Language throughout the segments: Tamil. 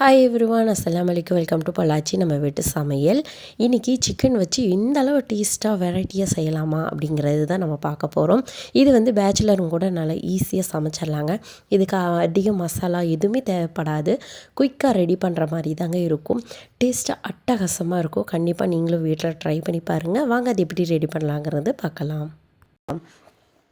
ஹாய் எவ்ரிவான், அஸ்ஸலாமு அலைக்கும். வெல்கம் டு பொள்ளாச்சி நம்ம வீட்டு சமையல். இன்றைக்கி சிக்கன் வச்சு இந்த அளவு டேஸ்ட்டாக வெரைட்டியாக செய்யலாமா அப்படிங்கிறது தான் நம்ம பார்க்க போகிறோம். இது வந்து பேச்சுலரும் கூட நல்லா ஈஸியாக சமைச்சிடலாங்க. இதுக்கு அதிக மசாலா எதுவுமே தேவைப்படாது. குயிக்காக ரெடி பண்ணுற மாதிரி தாங்க இருக்கும். டேஸ்ட்டாக அட்டகாசமாக இருக்கும். கண்டிப்பாக நீங்களும் வீட்டில் ட்ரை பண்ணி பாருங்கள். வாங்க அது எப்படி ரெடி பண்ணலாங்கிறது பார்க்கலாம்.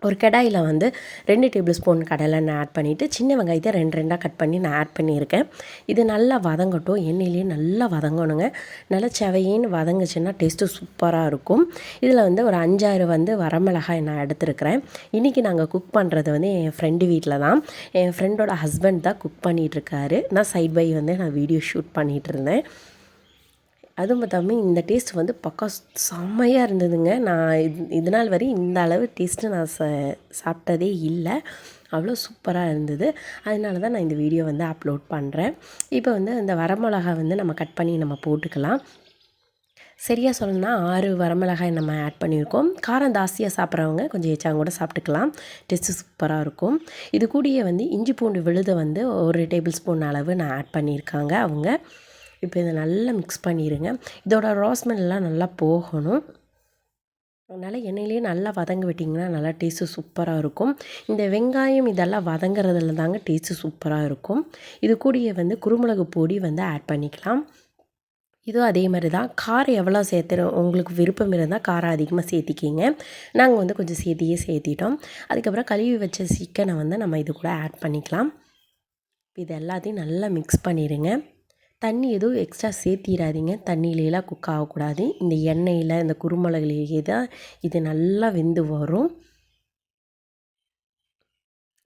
ஒரு கடாயில் வந்து 2 டேபிள் ஸ்பூன் கடலெண்ணெய் ஆட் பண்ணிவிட்டு சின்ன வெங்காயத்தை 2 கட் பண்ணி நான் ஆட் பண்ணியிருக்கேன். இது நல்லா வதங்கட்டும். எண்ணெயிலேயே நல்லா வதங்கணுங்க. நல்லா செவையின்னு வதங்குச்சுன்னா டேஸ்ட்டு சூப்பராக இருக்கும். இதில் வந்து ஒரு 5-6 வந்து வரமிளகாய் நான் எடுத்துருக்கிறேன். இன்றைக்கி நாங்கள் குக் பண்ணுறது வந்து என் ஃப்ரெண்டு வீட்டில் தான். என் ஃப்ரெண்டோட ஹஸ்பண்ட் தான் குக் பண்ணிகிட்ருக்காரு. நான் சைட் பை வந்து நான் வீடியோ ஷூட் பண்ணிகிட்டு இருந்தேன். அதுவும் பார்த்தாமல் இந்த டேஸ்ட் வந்து பக்கா செம்மையாக இருந்ததுங்க. நான் இது நாள் வரை இந்த அளவு டேஸ்ட்டு நான் சாப்பிட்டதே இல்லை. அவ்வளோ சூப்பராக இருந்தது. அதனால தான் நான் இந்த வீடியோ வந்து அப்லோட் பண்ணுறேன். இப்போ வந்து இந்த வரமிளகா வந்து நம்ம கட் பண்ணி நம்ம போட்டுக்கலாம். சரியாக சொல்லணும்னா 6 வரமிளகாய் நம்ம ஆட் பண்ணியிருக்கோம். காரம் ஜாஸ்தியாக சாப்பிட்றவங்க கொஞ்சம் எச்சாங்க கூட சாப்பிட்டுக்கலாம். டேஸ்ட்டு சூப்பராக இருக்கும். இது கூடயே வந்து இஞ்சி பூண்டு விழுதை வந்து 1 டேபிள் ஸ்பூன் அளவு நான் ஆட் பண்ணியிருக்காங்க அவங்க. இப்போ இதை நல்லா மிக்ஸ் பண்ணிடுங்க. இதோட ரோஸ்மெல்லாம் நல்லா போகணும். அதனால் எண்ணெயிலே நல்லா வதங்க விட்டிங்கன்னா நல்லா டேஸ்ட்டு சூப்பராக இருக்கும். இந்த வெங்காயம் இதெல்லாம் வதங்குறதுல தாங்க டேஸ்ட்டு சூப்பராக இருக்கும். இது கூடயே வந்து குருமிளகு பொடி வந்து ஆட் பண்ணிக்கலாம். இதுவும் அதே மாதிரி தான். காரம் எவ்வளோ சேர்த்துறோம் உங்களுக்கு விருப்பம் இருந்தால் காரம் அதிகமாக சேர்த்திக்கிங்க. நாங்கள் வந்து கொஞ்சம் சேர்த்திட்டோம். அதுக்கப்புறம் கழுவி வச்ச சிக்கனை வந்து நம்ம இது கூட ஆட் பண்ணிக்கலாம். இது எல்லாத்தையும் நல்லா மிக்ஸ் பண்ணிடுங்க. தண்ணி எதுவும் எக்ஸ்ட்ரா சேர்த்திடாதீங்க. தண்ணியிலலாம் குக் ஆகக்கூடாது. இந்த எண்ணெயில் இந்த குருமிளகுலேயே தான் இது நல்லா வெந்து வரும்.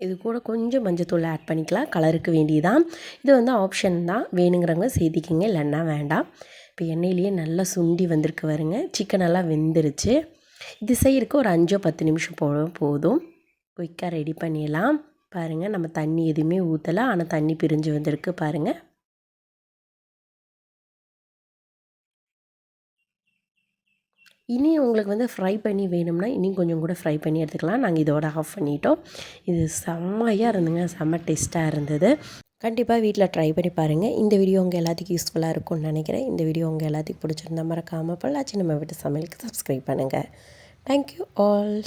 இது கூட கொஞ்சம் மஞ்சத்தூள் ஆட் பண்ணிக்கலாம், கலருக்கு வேண்டியதான். இது வந்து ஆப்ஷன் தான். வேணுங்கிறவங்க சேர்த்திக்கிங்க, இல்லைன்னா வேண்டாம். இப்போ எண்ணெயிலேயே நல்லா சுண்டி வந்திருக்கு பாருங்க. சிக்கன் எல்லாம் வெந்துருச்சு. இது செய்யறதுக்கு ஒரு 5-10 நிமிஷம் போதும். குயிக்காக ரெடி பண்ணிடலாம். பாருங்கள், நம்ம தண்ணி எதுவுமே ஊற்றலை, ஆனால் தண்ணி பிரிஞ்சு வந்திருக்கு பாருங்கள். இனி உங்களுக்கு வந்து ஃப்ரை பண்ணி வேணும்னா இன்னும் கொஞ்சம் கூட ஃப்ரை பண்ணி எடுத்துக்கலாம். நாங்கள் இதோட ஆஃப் பண்ணிட்டோம். இது செம்மையாக இருந்துங்க. செம்ம டேஸ்ட்டாக இருந்தது. கண்டிப்பாக வீட்டில் ட்ரை பண்ணி பாருங்கள். இந்த வீடியோ உங்கள் எல்லாத்துக்கும் யூஸ்ஃபுல்லாக இருக்கும்னு நினைக்கிறேன். இந்த வீடியோ உங்கள் எல்லாத்துக்கும் பிடிச்சிருந்தா மறக்காமல் பொள்ளாச்சி நம்ம வீட்டு சமையலுக்கு சப்ஸ்கிரைப் பண்ணுங்கள். Thank you all.